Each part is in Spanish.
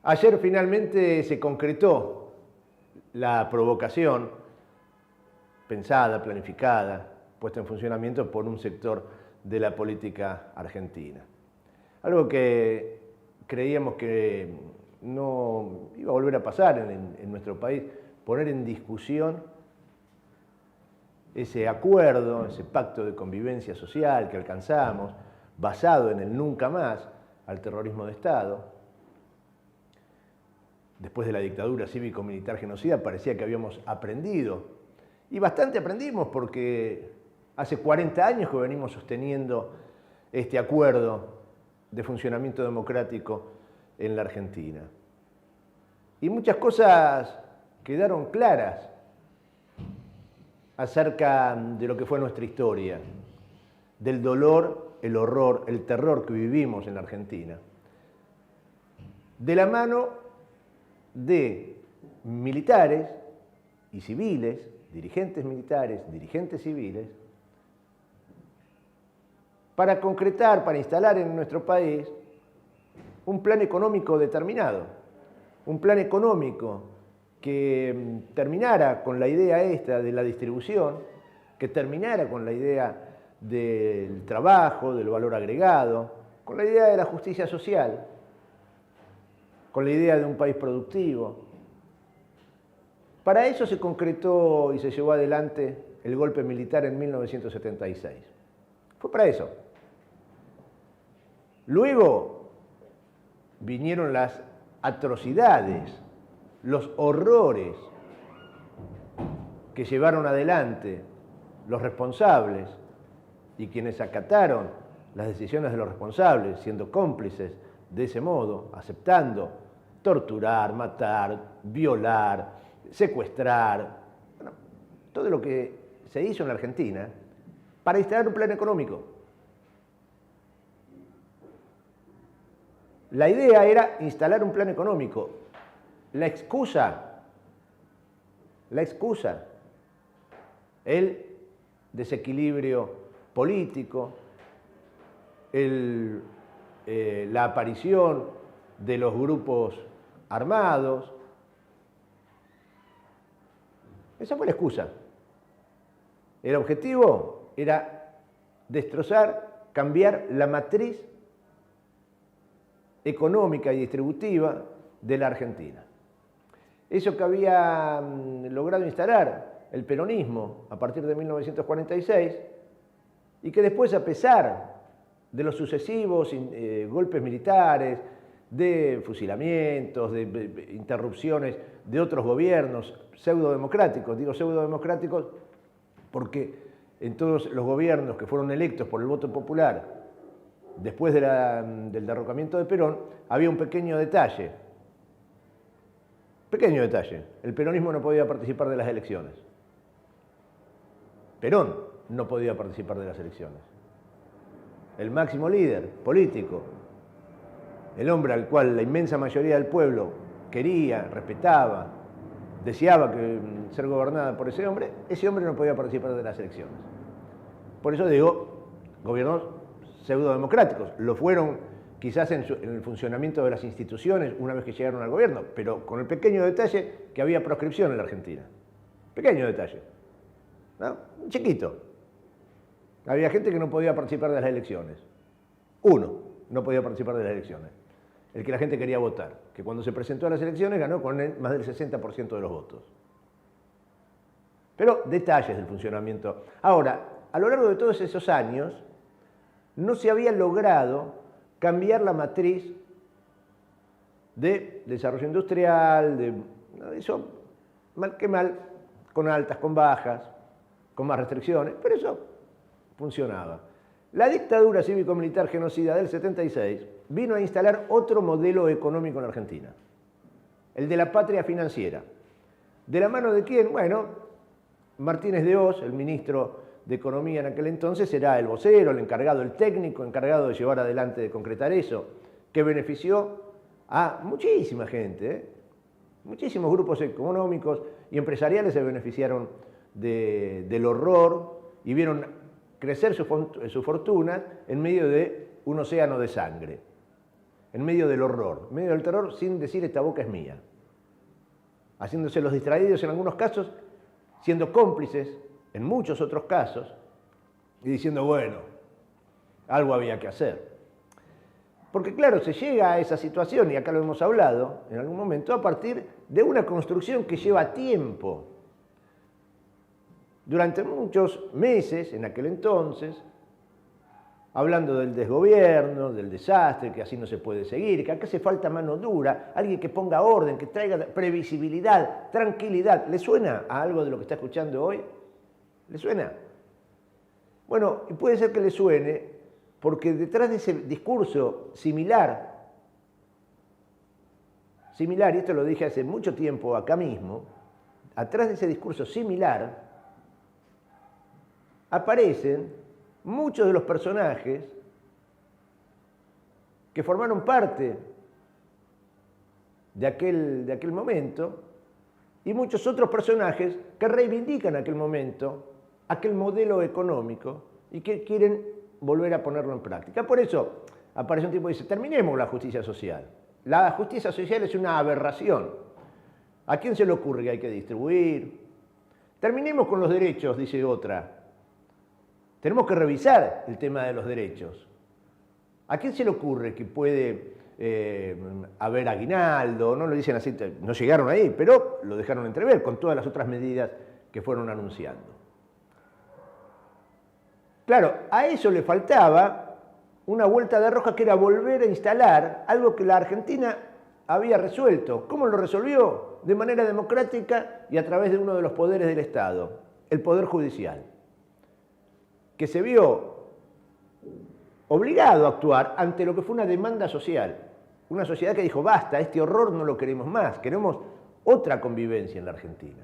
Ayer finalmente se concretó la provocación pensada, planificada, puesta en funcionamiento por un sector de la política argentina. Algo que creíamos que no iba a volver a pasar en nuestro país, poner en discusión ese acuerdo, ese pacto de convivencia social que alcanzamos, basado en el nunca más al terrorismo de Estado. Después de la dictadura cívico-militar genocida parecía que habíamos aprendido. Y bastante aprendimos porque hace 40 años que venimos sosteniendo este acuerdo de funcionamiento democrático en la Argentina. Y muchas cosas quedaron claras acerca de lo que fue nuestra historia, del dolor, el horror, el terror que vivimos en la Argentina. De la mano de militares y civiles, dirigentes militares, dirigentes civiles, para concretar, para instalar en nuestro país un plan económico determinado, un plan económico que terminara con la idea esta de la distribución, que terminara con la idea del trabajo, del valor agregado, con la idea de la justicia social, con la idea de un país productivo. Para eso se concretó y se llevó adelante el golpe militar en 1976. Fue para eso. Luego vinieron las atrocidades, los horrores que llevaron adelante los responsables y quienes acataron las decisiones de los responsables, siendo cómplices de ese modo, aceptando torturar, matar, violar, secuestrar, bueno, todo lo que se hizo en la Argentina para instalar un plan económico. La idea era instalar un plan económico. La excusa, el desequilibrio político, la aparición de los grupos armados. Esa fue la excusa. El objetivo era destrozar, cambiar la matriz económica y distributiva de la Argentina. Eso que había logrado instalar el peronismo a partir de 1946 y que después, a pesar de los sucesivos golpes militares, de fusilamientos, de interrupciones de otros gobiernos pseudodemocráticos. Digo pseudodemocráticos porque en todos los gobiernos que fueron electos por el voto popular después del derrocamiento de Perón, había un pequeño detalle. Pequeño detalle. El peronismo no podía participar de las elecciones. Perón no podía participar de las elecciones. El máximo líder político, el hombre al cual la inmensa mayoría del pueblo quería, respetaba, deseaba ser gobernada por ese hombre no podía participar de las elecciones. Por eso digo, gobiernos pseudodemocráticos. Lo fueron quizás en el funcionamiento de las instituciones una vez que llegaron al gobierno, pero con el pequeño detalle que había proscripción en la Argentina. Pequeño detalle, ¿no? Chiquito. Había gente que no podía participar de las elecciones. Uno no podía participar de las elecciones. El que la gente quería votar, que cuando se presentó a las elecciones ganó con más del 60% de los votos. Pero detalles del funcionamiento. Ahora, a lo largo de todos esos años, no se había logrado cambiar la matriz de desarrollo industrial, eso, mal que mal, con altas, con bajas, con más restricciones, pero eso funcionaba. La dictadura cívico-militar genocida del 76 vino a instalar otro modelo económico en la Argentina, el de la patria financiera. ¿De la mano de quién? Bueno, Martínez de Hoz, el ministro de Economía en aquel entonces, era el vocero, el encargado, el técnico encargado de llevar adelante, de concretar eso, que benefició a muchísima gente, muchísimos grupos económicos y empresariales se beneficiaron del horror y vieron crecer su fortuna en medio de un océano de sangre. en medio del horror, en medio del terror, sin decir esta boca es mía. Haciéndose los distraídos en algunos casos, siendo cómplices en muchos otros casos, y diciendo, bueno, algo había que hacer. Porque claro, se llega a esa situación, y acá lo hemos hablado en algún momento, a partir de una construcción que lleva tiempo. Durante muchos meses, en aquel entonces, hablando del desgobierno, del desastre, que así no se puede seguir, que acá hace falta mano dura, alguien que ponga orden, que traiga previsibilidad, tranquilidad. ¿Le suena a algo de lo que está escuchando hoy? ¿Le suena? Bueno, y puede ser que le suene, porque detrás de ese discurso similar, y esto lo dije hace mucho tiempo acá mismo, atrás de ese discurso similar, aparecen muchos de los personajes que formaron parte de aquel momento y muchos otros personajes que reivindican aquel momento, aquel modelo económico y que quieren volver a ponerlo en práctica. Por eso aparece un tipo y dice, terminemos la justicia social. La justicia social es una aberración. ¿A quién se le ocurre que hay que distribuir? Terminemos con los derechos, dice otra. Tenemos que revisar el tema de los derechos. ¿A quién se le ocurre que puede haber aguinaldo? No lo dicen así, no llegaron ahí, pero lo dejaron entrever con todas las otras medidas que fueron anunciando. Claro, a eso le faltaba una vuelta de rosca que era volver a instalar algo que la Argentina había resuelto. ¿Cómo lo resolvió? De manera democrática y a través de uno de los poderes del Estado, el Poder Judicial, que se vio obligado a actuar ante lo que fue una demanda social. Una sociedad que dijo, basta, este horror no lo queremos más, queremos otra convivencia en la Argentina.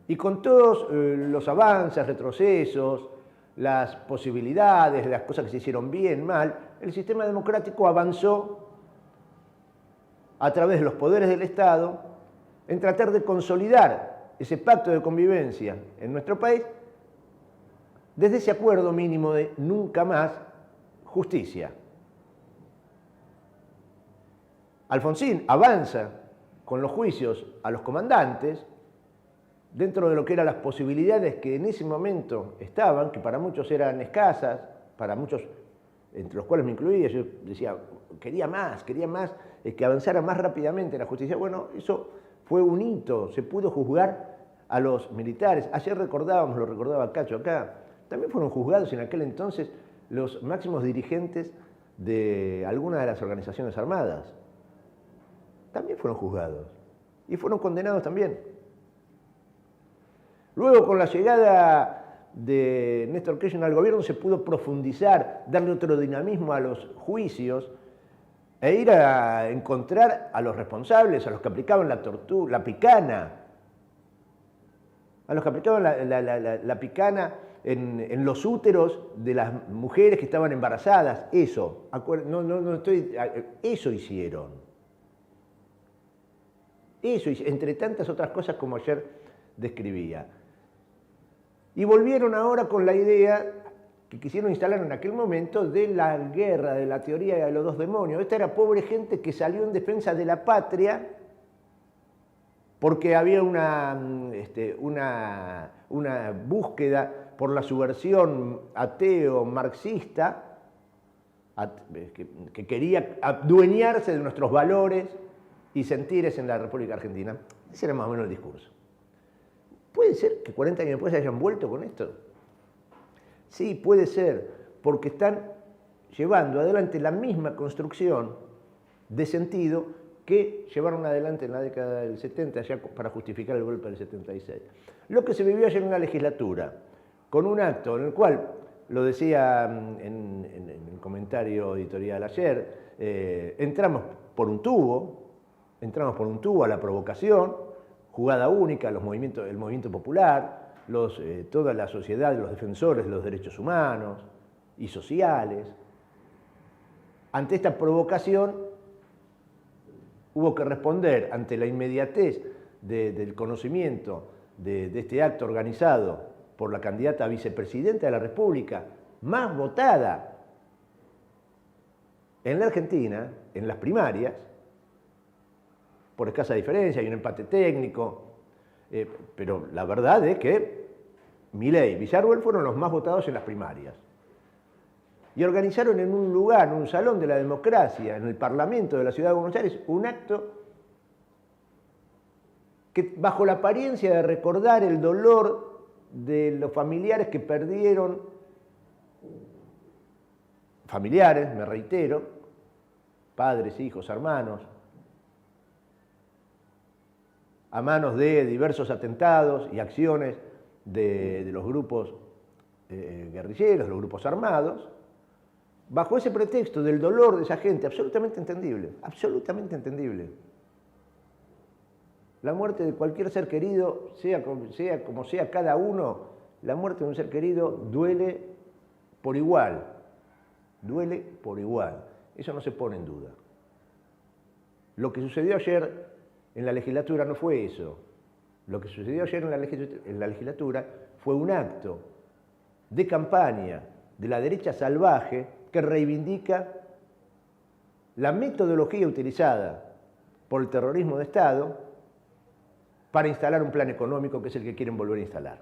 Y con todos los avances, retrocesos, las posibilidades, las cosas que se hicieron bien, mal, el sistema democrático avanzó a través de los poderes del Estado en tratar de consolidar ese pacto de convivencia en nuestro país desde ese acuerdo mínimo de nunca más justicia. Alfonsín avanza con los juicios a los comandantes dentro de lo que eran las posibilidades que en ese momento estaban, que para muchos eran escasas, para muchos, entre los cuales me incluía, yo decía, quería más, que avanzara más rápidamente la justicia. Bueno, eso fue un hito, se pudo juzgar a los militares. Ayer recordábamos, lo recordaba Cacho acá, también fueron juzgados en aquel entonces los máximos dirigentes de algunas de las organizaciones armadas. También fueron juzgados y fueron condenados también. Luego, con la llegada de Néstor Kirchner al gobierno, se pudo profundizar, darle otro dinamismo a los juicios e ir a encontrar a los responsables, a los que aplicaban la tortura, la picana, a los que aplicaban la picana en los úteros de las mujeres que estaban embarazadas. Eso, eso hicieron. Eso, entre tantas otras cosas como ayer describía. Y volvieron ahora con la idea que quisieron instalar en aquel momento de la guerra, de la teoría de los dos demonios. Esta era pobre gente que salió en defensa de la patria porque había una búsqueda por la subversión ateo-marxista que quería adueñarse de nuestros valores y sentires en la República Argentina. Ese era más o menos el discurso. ¿Puede ser que 40 años después hayan vuelto con esto? Sí, puede ser, porque están llevando adelante la misma construcción de sentido que llevaron adelante en la década del 70, ya para justificar el golpe del 76. Lo que se vivió ayer en una legislatura, con un acto en el cual, lo decía en el comentario editorial ayer, entramos por un tubo a la provocación, jugada única, el movimiento popular, toda la sociedad, los defensores de los derechos humanos y sociales. Ante esta provocación hubo que responder ante la inmediatez del conocimiento de este acto organizado por la candidata a vicepresidenta de la República, más votada En la Argentina, en las primarias, por escasa diferencia, hay un empate técnico, pero la verdad es que Milei y Villarruel fueron los más votados en las primarias. Y organizaron en un lugar, en un salón de la democracia, en el Parlamento de la Ciudad de Buenos Aires, un acto que, bajo la apariencia de recordar el dolor de los familiares que perdieron, familiares, me reitero, padres, hijos, hermanos, a manos de diversos atentados y acciones de los grupos guerrilleros, de los grupos armados, bajo ese pretexto del dolor de esa gente, absolutamente entendible, absolutamente entendible. La muerte de cualquier ser querido, sea como sea cada uno, la muerte de un ser querido duele por igual, duele por igual. Eso no se pone en duda. Lo que sucedió ayer en la legislatura no fue eso. Lo que sucedió ayer en la legislatura fue un acto de campaña de la derecha salvaje que reivindica la metodología utilizada por el terrorismo de Estado para instalar un plan económico que es el que quieren volver a instalar.